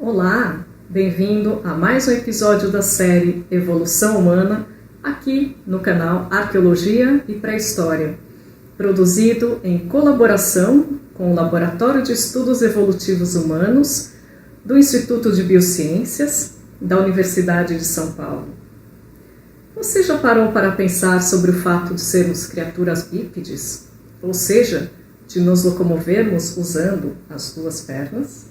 Olá, bem-vindo a mais um episódio da série Evolução Humana, aqui no canal Arqueologia e Pré-História, produzido em colaboração com o Laboratório de Estudos Evolutivos Humanos do Instituto de Biociências da Universidade de São Paulo. Você já parou para pensar sobre o fato de sermos criaturas bípedes, ou seja, de nos locomovermos usando as duas pernas?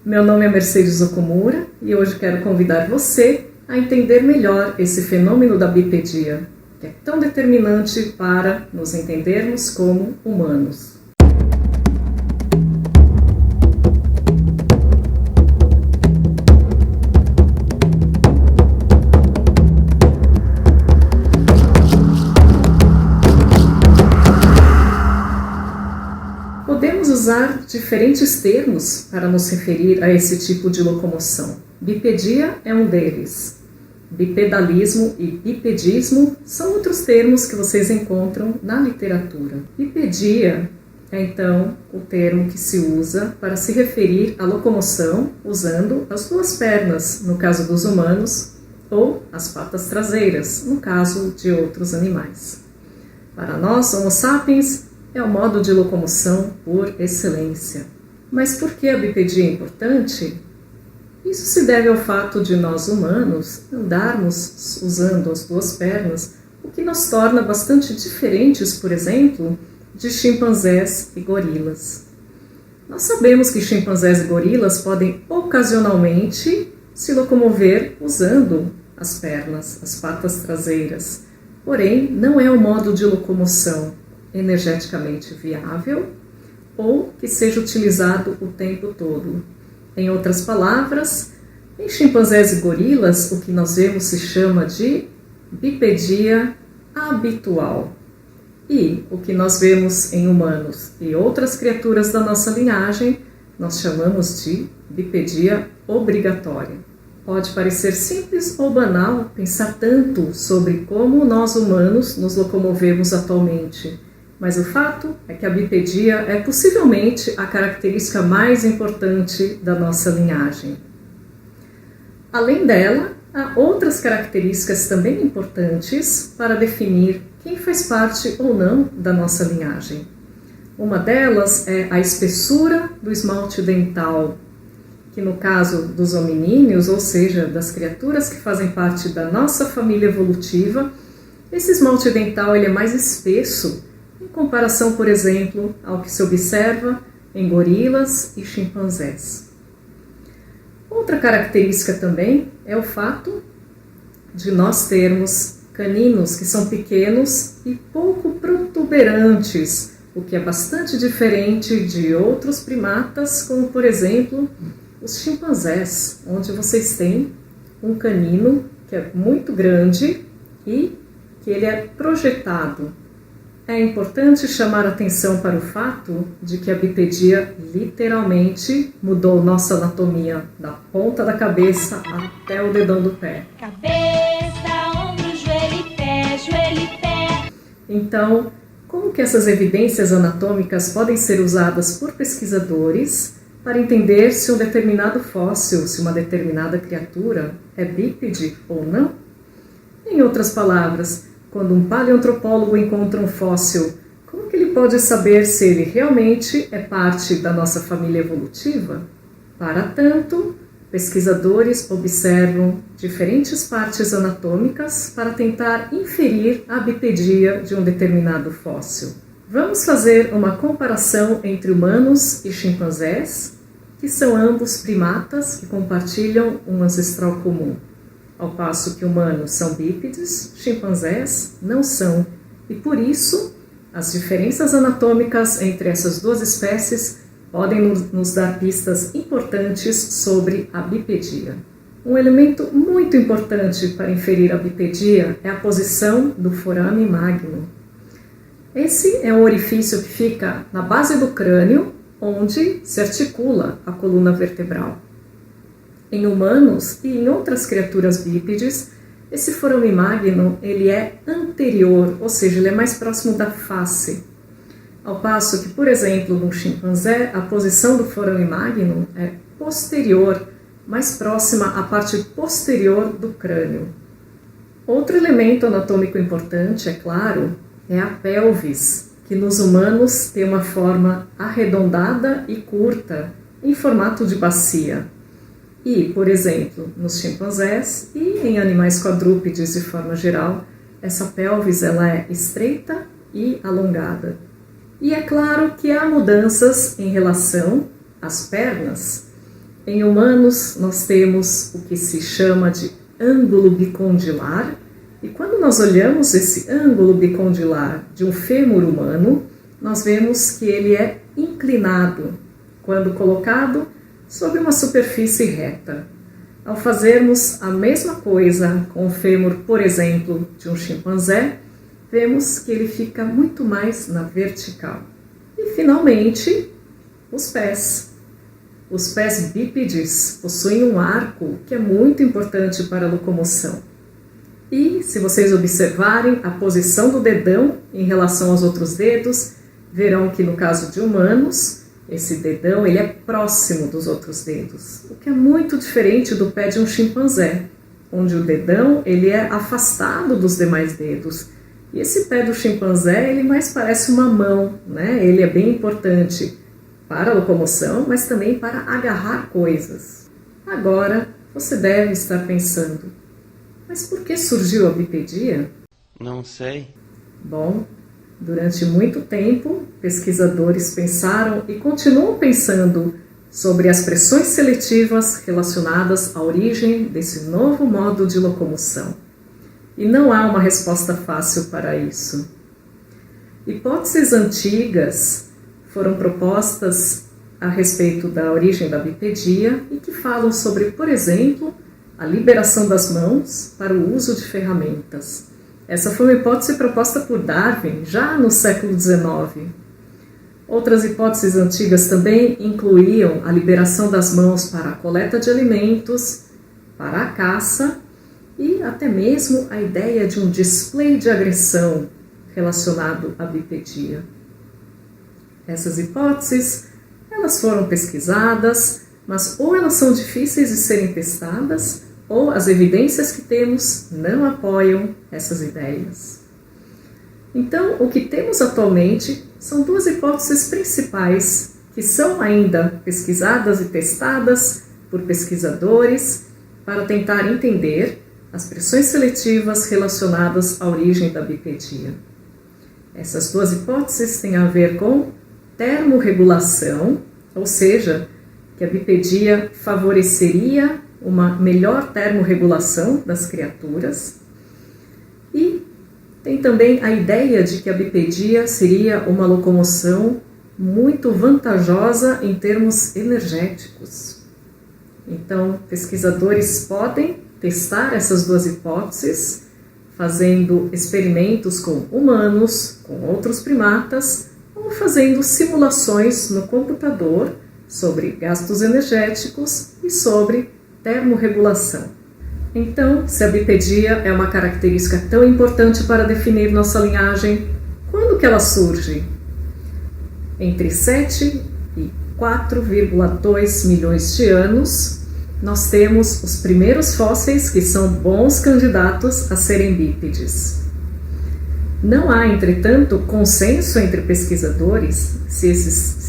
Meu nome é Mercedes Okumura e hoje quero convidar você a entender melhor esse fenômeno da bipedia, que é tão determinante para nos entendermos como humanos. Podemos usar diferentes termos para nos referir a esse tipo de locomoção. Bipedia é um deles. Bipedalismo e bipedismo são outros termos que vocês encontram na literatura. Bipedia é, então, o termo que se usa para se referir à locomoção usando as duas pernas, no caso dos humanos, ou as patas traseiras, no caso de outros animais. Para nós, Homo sapiens, é o modo de locomoção por excelência. Mas por que a bipedia é importante? Isso se deve ao fato de nós humanos andarmos usando as duas pernas, o que nos torna bastante diferentes, por exemplo, de chimpanzés e gorilas. Nós sabemos que chimpanzés e gorilas podem ocasionalmente se locomover usando as pernas, as patas traseiras. Porém, não é um modo de locomoção energeticamente viável ou que seja utilizado o tempo todo. Em outras palavras, em chimpanzés e gorilas, o que nós vemos se chama de bipedia habitual. E o que nós vemos em humanos e outras criaturas da nossa linhagem, nós chamamos de bipedia obrigatória. Pode parecer simples ou banal pensar tanto sobre como nós humanos nos locomovemos atualmente, mas o fato é que a bipedia é possivelmente a característica mais importante da nossa linhagem. Além dela, há outras características também importantes para definir quem faz parte ou não da nossa linhagem. Uma delas é a espessura do esmalte dental, que no caso dos hominíneos, ou seja, das criaturas que fazem parte da nossa família evolutiva, esse esmalte dental ele é mais espesso em comparação, por exemplo, ao que se observa em gorilas e chimpanzés. Outra característica também é o fato de nós termos caninos que são pequenos e pouco protuberantes, o que é bastante diferente de outros primatas, como por exemplo os chimpanzés, onde vocês têm um canino que é muito grande e que ele é projetado. É importante chamar atenção para o fato de que a bipedia literalmente mudou nossa anatomia da ponta da cabeça até o dedão do pé. Cabeça, ombro, joelho e pé, joelho e pé. Então, como que essas evidências anatômicas podem ser usadas por pesquisadores para entender se um determinado fóssil, se uma determinada criatura é bípede ou não? Em outras palavras, quando um paleoantropólogo encontra um fóssil, como que ele pode saber se ele realmente é parte da nossa família evolutiva? Para tanto, pesquisadores observam diferentes partes anatômicas para tentar inferir a bipedia de um determinado fóssil. Vamos fazer uma comparação entre humanos e chimpanzés, que são ambos primatas que compartilham um ancestral comum. Ao passo que humanos são bípedes, chimpanzés não são, e por isso as diferenças anatômicas entre essas duas espécies podem nos dar pistas importantes sobre a bipedia. Um elemento muito importante para inferir a bipedia é a posição do forame magnum. Esse é um orifício que fica na base do crânio, onde se articula a coluna vertebral. Em humanos e em outras criaturas bípedes, esse forame magnum ele é anterior, ou seja, ele é mais próximo da face. Ao passo que, por exemplo, no chimpanzé, a posição do forame magnum é posterior, mais próxima à parte posterior do crânio. Outro elemento anatômico importante, é claro, é a pelvis, que nos humanos tem uma forma arredondada e curta, em formato de bacia. E, por exemplo, nos chimpanzés e em animais quadrúpedes de forma geral, essa pelvis ela é estreita e alongada. E é claro que há mudanças em relação às pernas. Em humanos, nós temos o que se chama de ângulo bicondilar, e quando nós olhamos esse ângulo bicondilar de um fêmur humano, nós vemos que ele é inclinado quando colocado sobre uma superfície reta. Ao fazermos a mesma coisa com o fêmur, por exemplo, de um chimpanzé, vemos que ele fica muito mais na vertical. E, finalmente, os pés. Os pés bípedes possuem um arco que é muito importante para a locomoção. E, se vocês observarem a posição do dedão em relação aos outros dedos, verão que no caso de humanos, esse dedão ele é próximo dos outros dedos, o que é muito diferente do pé de um chimpanzé, onde o dedão ele é afastado dos demais dedos. E esse pé do chimpanzé ele mais parece uma mão, né? Ele é bem importante para a locomoção, mas também para agarrar coisas. Agora, você deve estar pensando, mas por que surgiu a bipedia? Não sei. Bom, durante muito tempo, pesquisadores pensaram e continuam pensando sobre as pressões seletivas relacionadas à origem desse novo modo de locomoção. E não há uma resposta fácil para isso. Hipóteses antigas foram propostas a respeito da origem da bipedia e que falam sobre, por exemplo, a liberação das mãos para o uso de ferramentas. Essa foi uma hipótese proposta por Darwin já no século XIX. Outras hipóteses antigas também incluíam a liberação das mãos para a coleta de alimentos, para a caça e até mesmo a ideia de um display de agressão relacionado à bipedia. Essas hipóteses, elas foram pesquisadas, mas ou elas são difíceis de serem testadas, ou as evidências que temos não apoiam essas ideias. Então, o que temos atualmente são duas hipóteses principais que são ainda pesquisadas e testadas por pesquisadores para tentar entender as pressões seletivas relacionadas à origem da bipedia. Essas duas hipóteses têm a ver com termorregulação, ou seja, que a bipedia favoreceria uma melhor termorregulação das criaturas, e tem também a ideia de que a bipedia seria uma locomoção muito vantajosa em termos energéticos. Então, pesquisadores podem testar essas duas hipóteses, fazendo experimentos com humanos, com outros primatas, ou fazendo simulações no computador sobre gastos energéticos e sobre termorregulação. Então, se a bipedia é uma característica tão importante para definir nossa linhagem, quando que ela surge? Entre 7 e 4,2 milhões de anos, nós temos os primeiros fósseis que são bons candidatos a serem bípedes. Não há, entretanto, consenso entre pesquisadores se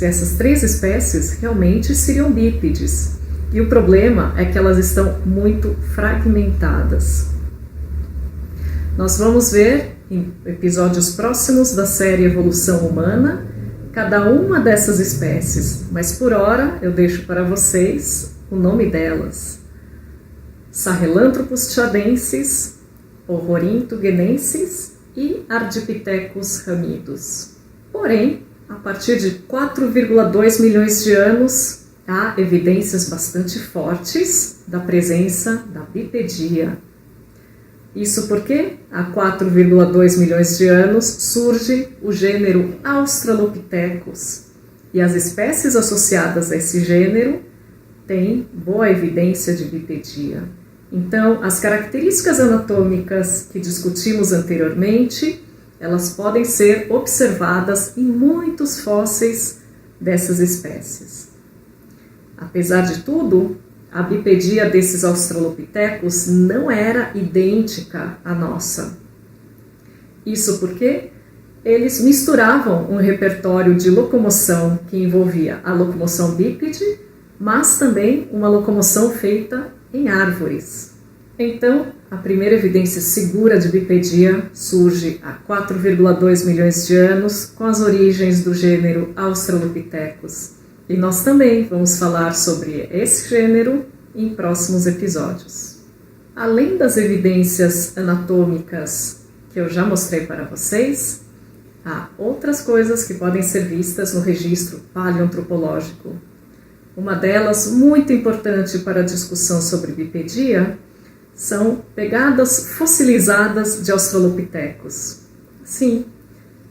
essas três espécies realmente seriam bípedes. E o problema é que elas estão muito fragmentadas. Nós vamos ver em episódios próximos da série Evolução Humana cada uma dessas espécies, mas por hora eu deixo para vocês o nome delas: Sahelanthropus tchadensis, Ororhyntogenensis e Ardipithecus ramidus. Porém, a partir de 4,2 milhões de anos, há evidências bastante fortes da presença da bipedia. Isso porque, há 4,2 milhões de anos, surge o gênero Australopithecus, e as espécies associadas a esse gênero têm boa evidência de bipedia. Então, as características anatômicas que discutimos anteriormente, elas podem ser observadas em muitos fósseis dessas espécies. Apesar de tudo, a bipedia desses australopitecos não era idêntica à nossa. Isso porque eles misturavam um repertório de locomoção que envolvia a locomoção bípede, mas também uma locomoção feita em árvores. Então, a primeira evidência segura de bipedia surge há 4,2 milhões de anos com as origens do gênero Australopithecus. E nós também vamos falar sobre esse gênero em próximos episódios. Além das evidências anatômicas que eu já mostrei para vocês, há outras coisas que podem ser vistas no registro paleoantropológico. Uma delas, muito importante para a discussão sobre bipedia, são pegadas fossilizadas de australopitecos. Sim,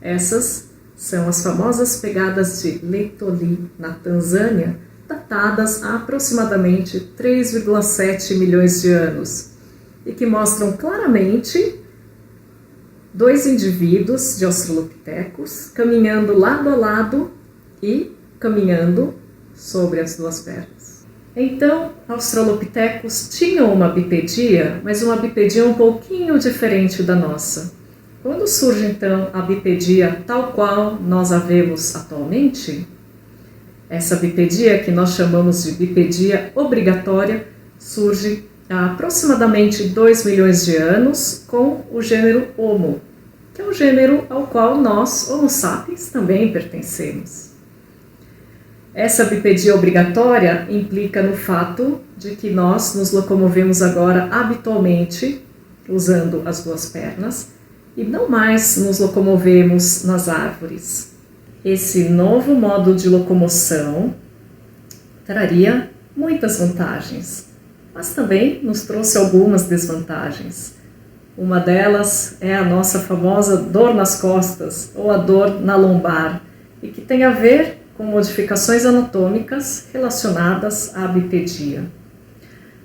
essas são as famosas pegadas de Laetoli, na Tanzânia, datadas há aproximadamente 3,7 milhões de anos, e que mostram claramente dois indivíduos de australopitecos caminhando lado a lado e caminhando sobre as duas pernas. Então, australopitecos tinham uma bipedia, mas uma bipedia um pouquinho diferente da nossa. Quando surge então a bipedia tal qual nós a vemos atualmente, essa bipedia, que nós chamamos de bipedia obrigatória, surge há aproximadamente 2 milhões de anos com o gênero Homo, que é o gênero ao qual nós, Homo sapiens, também pertencemos. Essa bipedia obrigatória implica no fato de que nós nos locomovemos agora habitualmente usando as duas pernas e não mais nos locomovemos nas árvores. Esse novo modo de locomoção traria muitas vantagens, mas também nos trouxe algumas desvantagens. Uma delas é a nossa famosa dor nas costas ou a dor na lombar, e que tem a ver com modificações anatômicas relacionadas à bipedia.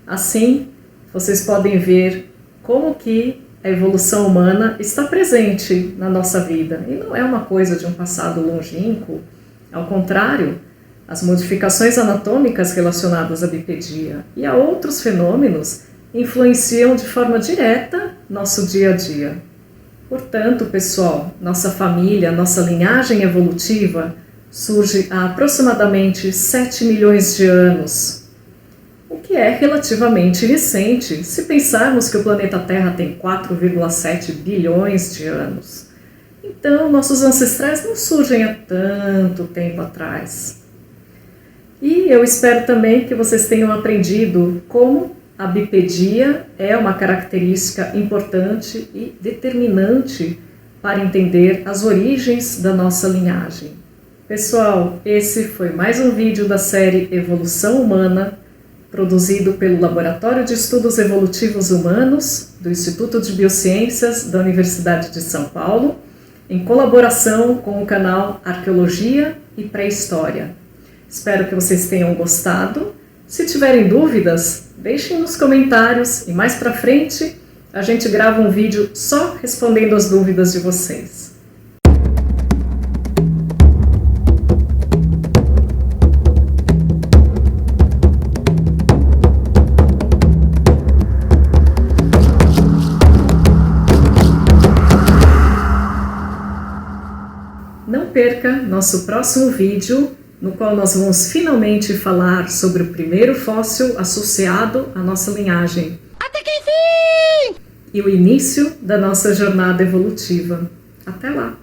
Assim, vocês podem ver como que a evolução humana está presente na nossa vida, e não é uma coisa de um passado longínquo. Ao contrário, as modificações anatômicas relacionadas à bipedia e a outros fenômenos influenciam de forma direta nosso dia a dia. Portanto, pessoal, nossa família, nossa linhagem evolutiva surge há aproximadamente 7 milhões de anos, o que é relativamente recente se pensarmos que o planeta Terra tem 4,7 bilhões de anos. Então, nossos ancestrais não surgem há tanto tempo atrás. E eu espero também que vocês tenham aprendido como a bipedia é uma característica importante e determinante para entender as origens da nossa linhagem. Pessoal, esse foi mais um vídeo da série Evolução Humana, produzido pelo Laboratório de Estudos Evolutivos Humanos do Instituto de Biociências da Universidade de São Paulo, em colaboração com o canal Arqueologia e Pré-História. Espero que vocês tenham gostado. Se tiverem dúvidas, deixem nos comentários e mais pra frente a gente grava um vídeo só respondendo as dúvidas de vocês. Não perca nosso próximo vídeo, no qual nós vamos finalmente falar sobre o primeiro fóssil associado à nossa linhagem. Até que enfim! E o início da nossa jornada evolutiva. Até lá!